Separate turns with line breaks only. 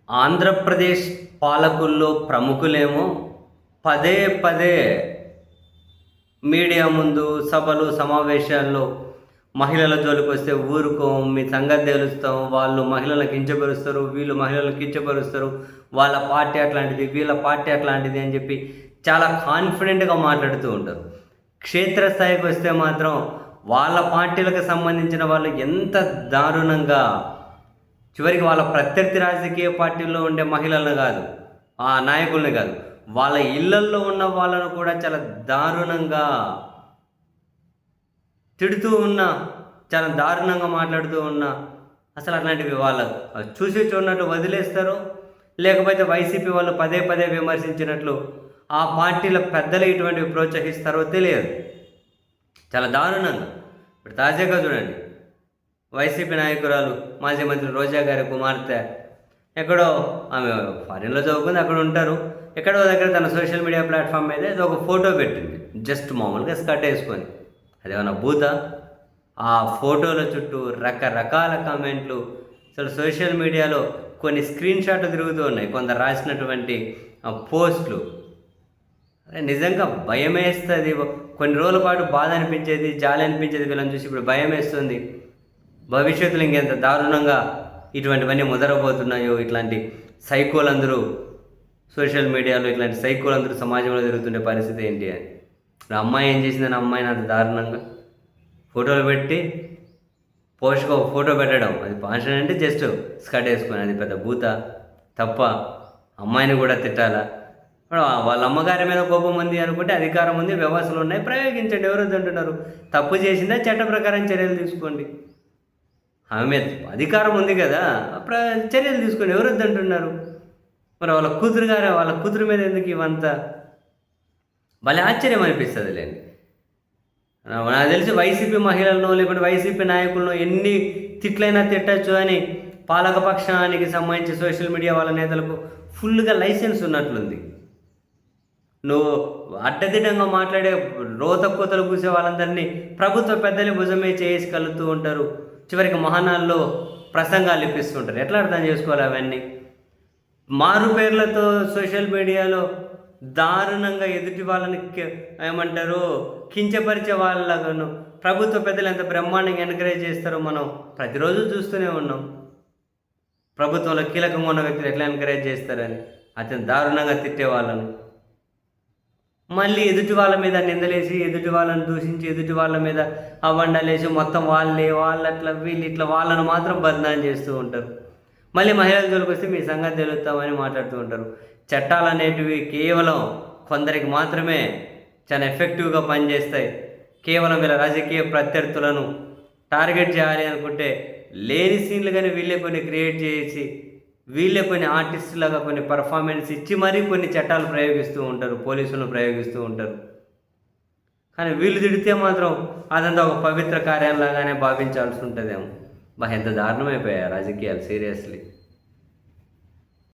ఆంధ్రప్రదేశ్ పాలకుల్లో ప్రముఖులేమో పదే పదే మీడియా ముందు సభలు, సమావేశాల్లో మహిళల జోలికొస్తే ఊరుకోం, మీ సంగతి తేలుస్తాం, వాళ్ళు మహిళలను కించపరుస్తారు, వీళ్ళు మహిళలను కించపరుస్తారు, వాళ్ళ పార్టీ అట్లాంటిది, వీళ్ళ పార్టీ అట్లాంటిది అని చెప్పి చాలా కాన్ఫిడెంట్‌గా మాట్లాడుతూ ఉంటారు. క్షేత్రస్థాయికి వస్తే మాత్రం వాళ్ళ పార్టీలకు సంబంధించిన వాళ్ళు ఎంత దారుణంగా చివరికి వాళ్ళ ప్రత్యర్థి రాజకీయ పార్టీల్లో ఉండే మహిళలను కాదు, ఆ నాయకుల్ని కాదు, వాళ్ళ ఇళ్లల్లో ఉన్న వాళ్ళను కూడా చాలా దారుణంగా తిడుతూ ఉన్నా, చాలా దారుణంగా మాట్లాడుతూ ఉన్నా, అసలు అట్లాంటివి వాళ్ళ చూసి చూడనట్టు వదిలేస్తారు. లేకపోతే వైసీపీ వాళ్ళు పదే పదే విమర్శించినట్లు ఆ పార్టీల పెద్దలు ఇటువంటివి ప్రోత్సహిస్తారో తెలియదు. చాలా దారుణంగా ఇప్పుడు తాజాగా చూడండి, వైసీపీ నాయకురాలు మాజీ మంత్రి రోజా గారి కుమార్తె ఎక్కడో ఆమె ఫారిన్‌లో చదువుకుంది, అక్కడ ఉంటారు. ఎక్కడో దగ్గర తన సోషల్ మీడియా ప్లాట్‌ఫామ్ మీద ఏదో ఒక ఫోటో పెట్టింది. జస్ట్ మామూలుగా స్కర్ట్ ఏసుకొని. అదేమన్నా భూతా? ఆ ఫోటోల చుట్టూ రకరకాల కామెంట్లు. అసలు సోషల్ మీడియాలో కొన్ని స్క్రీన్ షాట్లు తిరుగుతూ ఉన్నాయి. కొందరు రాసినటువంటి పోస్టులు. నిజంగా భయమేస్తది. కొన్ని రోజుల పాటు బాధ అనిపించేది, జాలి అనిపించేది వీళ్ళని చూసి. ఇప్పుడు భయమేస్తుంది. భవిష్యత్తులో ఇంకెంత దారుణంగా ఇటువంటివన్నీ ముదరబోతున్నాయో, ఇట్లాంటి సైకోలందరూ సోషల్ మీడియాలో, ఇట్లాంటి సైకోలందరూ సమాజంలో జరుగుతుండే పరిస్థితి ఏంటి అని. ఇప్పుడు అమ్మాయి ఏం చేసిందని అమ్మాయిని అంత దారుణంగా ఫోటోలు పెట్టి పోస్ట్‌గా ఒక ఫోటో పెట్టడం, అది పాషన్ అంటే జస్ట్ స్కర్ట్ వేసుకొని, అది పెద్ద భూత తప్ప అమ్మాయిని కూడా తిట్టాలా? వాళ్ళ అమ్మగారి మీద కోపం ఉంది అనుకుంటే అధికారం ఉంది, వ్యవస్థలు ఉన్నాయి, ప్రయోగించండి. ఎవరు వద్దంటున్నారు? తప్పు చేసిందా చట్ట ప్రకారం చర్యలు తీసుకోండి. ఆమె మీద అధికారం ఉంది కదా, చర్యలు తీసుకోండి. ఎవరు వద్దంటున్నారు? మరి వాళ్ళ కూతురు మీద ఎందుకు ఇవంతా? భలే ఆశ్చర్యం అనిపిస్తుంది లేండి. నాకు తెలిసి వైసీపీ మహిళలను లేకుంటే వైసీపీ నాయకులను ఎన్ని తిట్లైనా తిట్టచ్చు అని పాలకపక్షానికి సంబంధించి సోషల్ మీడియా వాళ్ళ నేతలకు ఫుల్గా లైసెన్స్ ఉన్నట్లుంది. నువ్వు అడ్డదిడ్డంగా మాట్లాడే రోతకోతలు కూసే వాళ్ళందరినీ ప్రభుత్వ పెద్దలు భుజమే చేసి కలుగుతూ ఉంటారు. చివరికి మహానాల్లో ప్రసంగాలు ఇప్పిస్తుంటారు. ఎట్లా అర్థం చేసుకోవాలి అవన్నీ? మారు పేర్లతో సోషల్ మీడియాలో దారుణంగా ఎదుటి వాళ్ళని ఏమంటారు, కించపరిచే వాళ్ళను ప్రభుత్వ పెద్దలు ఎంత బ్రహ్మాండంగా ఎంకరేజ్ చేస్తారో మనం ప్రతిరోజు చూస్తూనే ఉన్నాం. ప్రభుత్వంలో కీలకంగా ఉన్న వ్యక్తులు ఎట్లా ఎంకరేజ్ చేస్తారని అతను దారుణంగా తిట్టే వాళ్ళను మళ్ళీ ఎదుటి వాళ్ళ మీద నిందలేసి, ఎదుటి వాళ్ళని దూషించి, ఎదుటి వాళ్ళ మీద అవండలేసి మొత్తం వాళ్ళట్లా వీళ్ళు ఇట్లా వాళ్ళను మాత్రం బదనాం చేస్తూ ఉంటారు. మళ్ళీ మహిళల జోలికి వస్తే మీ సంగతి తెలుస్తామని మాట్లాడుతూ ఉంటారు. చట్టాలు అనేటివి కేవలం కొందరికి మాత్రమే చాలా ఎఫెక్టివ్గా పనిచేస్తాయి. కేవలం వీళ్ళ రాజకీయ ప్రత్యర్థులను టార్గెట్ చేయాలి అనుకుంటే లేని సీన్లు కానీ వీళ్ళే కొన్ని క్రియేట్ చేసి, వీళ్ళే కొన్ని ఆర్టిస్టులాగా కొన్ని పర్ఫార్మెన్స్ ఇచ్చి మరీ కొన్ని చట్టాలు ప్రయోగిస్తూ ఉంటారు, పోలీసులను ప్రయోగిస్తూ ఉంటారు. కానీ వీళ్ళు తిడితే మాత్రం అదంతా ఒక పవిత్ర కార్యంలాగానే భావించాల్సి ఉంటుందేమో. ఎంత దారుణమైపోయాయి రాజకీయాలు సీరియస్లీ.